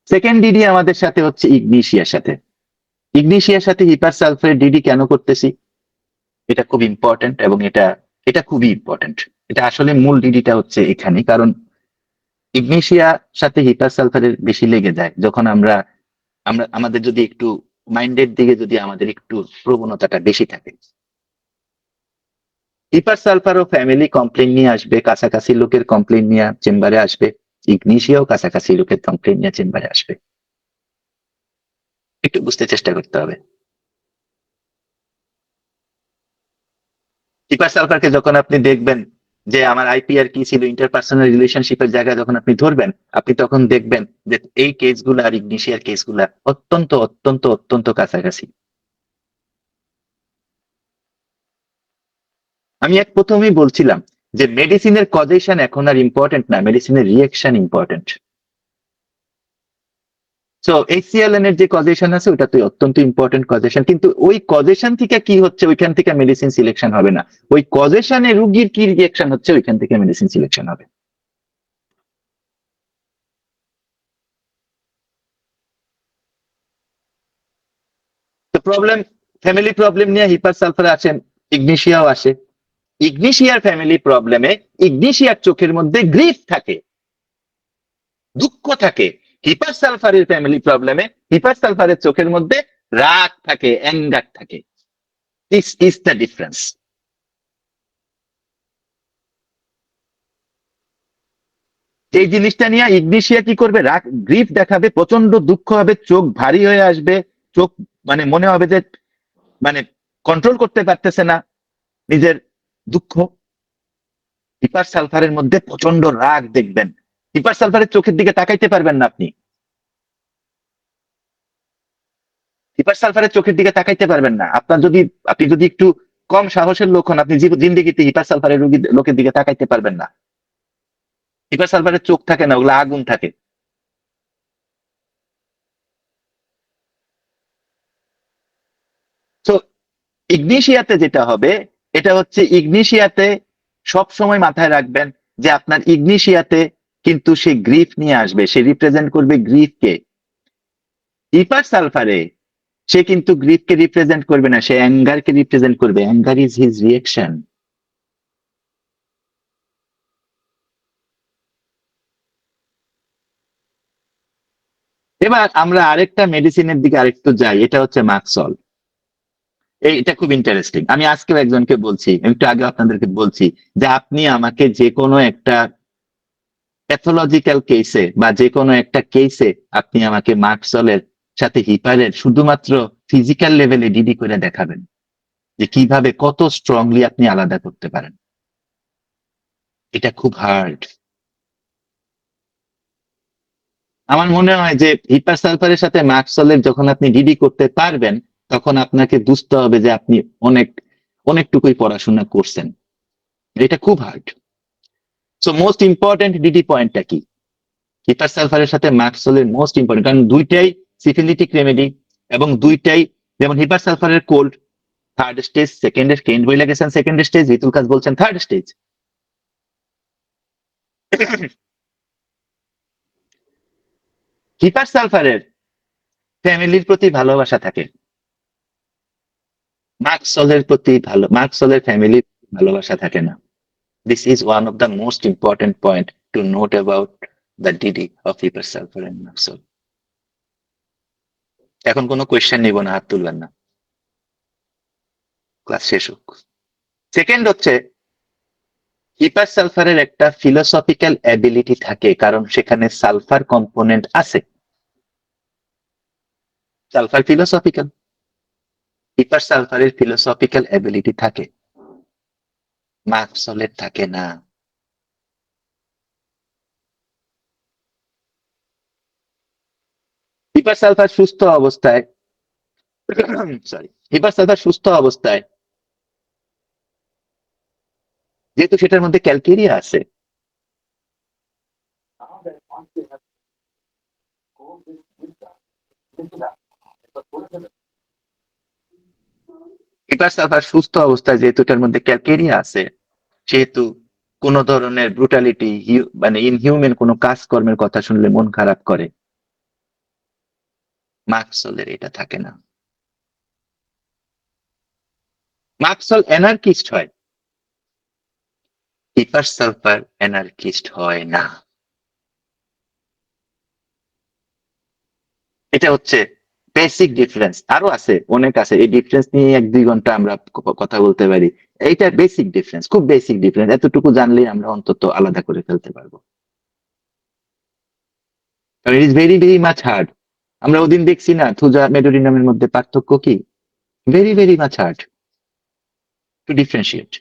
Second DD আমাদের সাথে হচ্ছে ইগনিশিয়ার সাথে। ইগনিশিয়ার সাথে হিপার সালফারের ডিডি কেন করতেছি, এটা খুব ইম্পর্টেন্ট, এবং এটা খুবই ইম্পর্টেন্ট। এটা আসলে মূল ডিডিটা হচ্ছে এখানে, কারণ ইগনিশিয়া সাথে হিপার সালফারের বেশি লেগে যায় যখন আমরা আমরা আমাদের যদি একটু মাইন্ডের দিকে যদি আমাদের একটু প্রবণতাটা বেশি থাকে। হিপার সালফারও ফ্যামিলি কমপ্লেন নিয়ে আসবে, কাছাকাছি লোকের কমপ্লেন নিয়ে চেম্বারে আসবে। ইগনিশিয়াও কাছাকাছি লোকের কমপ্লেন নিয়ে চেম্বারে আসবে। একটু বুঝতে চেষ্টা করতে হবে। হিপার সালফারকে যখন আপনি দেখবেন যে আমার আইপিআর কি ছিল, ইন্টারপার্সোনাল রিলেশনশিপের জায়গায় যখন আপনি ধরবেন, আপনি তখন দেখবেন যে এই কেসগুলো আর ইগনিশিয়ার কেসগুলা অত্যন্ত অত্যন্ত অত্যন্ত কাছাকাছি। আমি এক প্রথমেই বলছিলাম যে মেডিসিনের কজেশন এখন আর ইম্পর্টেন্ট না, মেডিসিনের রিয়েকশন ইম্পর্টেন্ট। সো এইচসিএলএন এর যে কজেশন আছে ওটা তো অত্যন্ত ইম্পর্টেন্ট কজেশন, কিন্তু ওই কজেশন থেকে কি হচ্ছে ওইখান থেকে মেডিসিন সিলেকশন হবে না, ওই কজেশনে রুগীর কি রিয়েকশন হচ্ছে ওইখান থেকে মেডিসিন সিলেকশন হবে। তো প্রবলেম, ফ্যামিলি প্রবলেম নিয়ে হিপার সালফার আসেন, ইগনিশিয়াও আসে। ইগনিশিয়ার ফ্যামিলি প্রবলেমে ইগনিশিয়ার চোখের মধ্যে গ্রিফ থাকে, দুঃখ থাকে। হিপার সালফারের ফ্যামিলি প্রবলেমে হিপার সালফারের চোখের মধ্যে রাগ থাকে, অ্যাঙ্গার থাকে। This is the difference. এই জিনিসটা নিয়ে ইগনিশিয়া কি করবে, রাগ গ্রিফ দেখাবে, প্রচন্ড দুঃখ হবে, চোখ ভারী হয়ে আসবে, চোখ মানে মনে হবে যে মানে কন্ট্রোল করতে পারতেছে না নিজের দুঃখ। হিপার সালফারের মধ্যে প্রচন্ড রাগ দেখবেন, হিপার সালফারের চোখের দিকে তাকাইতে পারবেন না আপনি, হিপার সালফারের চোখের দিকে তাকাইতে পারবেন না। আপনার যদি আপনি যদি একটু কম সাহসের লোক হন, আপনি জিন্দিগিতে হিপার সালফারের লোকের দিকে তাকাইতে পারবেন না। হিপার সালফারের চোখ থাকে না, ওগুলো আগুন থাকে। তো ইগনিশিয়াতে যেটা হবে, এটা হচ্ছে ইগনিশিয়াতে সব সময় মাথায় রাখবেন যে আপনার ইগনিশিয়াতে কিন্তু সে গ্রিফ নিয়ে আসবে, সে রিপ্রেজেন্ট করবে গ্রিফকে। হিপার সালফারে সে কিন্তু গ্রিফকে রিপ্রেজেন্ট করবে না, সে অ্যাঙ্গারকে রিপ্রেজেন্ট করবে, অ্যাঙ্গার ইজ হিজ রিয়েকশন। এবার আমরা আরেকটা মেডিসিনের দিকে আরেকটু যাই, এটা হচ্ছে মাক্সল। এটা খুব ইন্টারেস্টিং। আমি আজকেও একজনকে বলছি, একটু আগে আপনাদেরকে বলছি যে আপনি আমাকে যে কোনো একটা প্যাথোলজিক্যাল কেসে বা যে কোনো একটা কেসে আপনি আমাকে মার্কসলের সাথে হিপারের শুধুমাত্র ফিজিক্যাল লেভেলে ডিডি করে দেখাবেন যে কিভাবে কত স্ট্রংলি আপনি আলাদা করতে পারেন। এটা খুব হার্ড। আমার মনে হয় যে হিপার সালফারের সাথে মার্কসলের যখন আপনি ডিডি করতে পারবেন, তখন আপনাকে বুঝতে হবে যে আপনি অনেক অনেকটুকুই পড়াশোনা করছেন। এটা খুব hard. So most important DD পয়েন্টটা কি, হিপার সালফারের সাথে মাক্সোলের মোস্ট ইম্পর্টেন্ট, কারণ দুইটাই সিফিলিটিক রেমেডি, এবং দুইটাই যেমন হিপার সালফারের cold third stage, second Kent বইলা গেছেন সেকেন্ড স্টেজ, হিতুল কাজ বলছেন থার্ড স্টেজ। হিপার সালফারের ফ্যামিলির প্রতি ভালোবাসা থাকে, মার্কসলের প্রতি মার্কসলের ফ্যামিলির ভালোবাসা থাকে না। This is one of the most important point to note about the DD of hepar sulphur and merc sol. এখন কোনো কোয়েশ্চেন নিব না, হাত তুলবেন না, ক্লাস শেষ হোক। সেকেন্ড হচ্ছে হিপার সালফারের একটা ফিলোসফিক্যাল অ্যাবিলিটি থাকে, কারণ সেখানে সালফার কম্পোনেন্ট আছে। সালফার ফিলোসফিক্যাল, হিপার সালফারের ফিলোসফিক্যাল অ্যাবিলিটি থাকে, মার্কসলের থাকে না। হিপার সালফার সুস্থ অবস্থায় সরি, হিপার সালফার সুস্থ অবস্থায় যেহেতু সেটার মধ্যে ক্যালকেরিয়া আছে, হিপার সালফার সুস্থ অবস্থায় যেহেতু এটার মধ্যে ক্যালকেরিয়া আছে, সেহেতু কোন ধরনের ব্রুটালিটি মানে ইনহিউম্যান কোনো কাজকর্মের কথা শুনলে মন খারাপ করে, মাক্সলের এটা থাকে না। মাক্সল অ্যানার্কিস্ট হয়, হিপার সালফার অ্যানার্কিস্ট হয় না। এটা হচ্ছে বেসিক ডিফারেন্স। আরো আছে, অনেক আছে, এই ডিফারেন্স নিয়ে 1-2 ঘন্টা আমরা কথা বলতে পারি। এইটা বেসিক ডিফারেন্স, খুব বেসিক ডিফারেন্স, এতটুকু জানলেই আমরা অন্তত আলাদা করে ফেলতে পারবো। It is very very much hard. আমরা ওদিন দেখছি না থুজা মেডোরিনামের মধ্যে পার্থক্য কি, very very much hard to differentiate.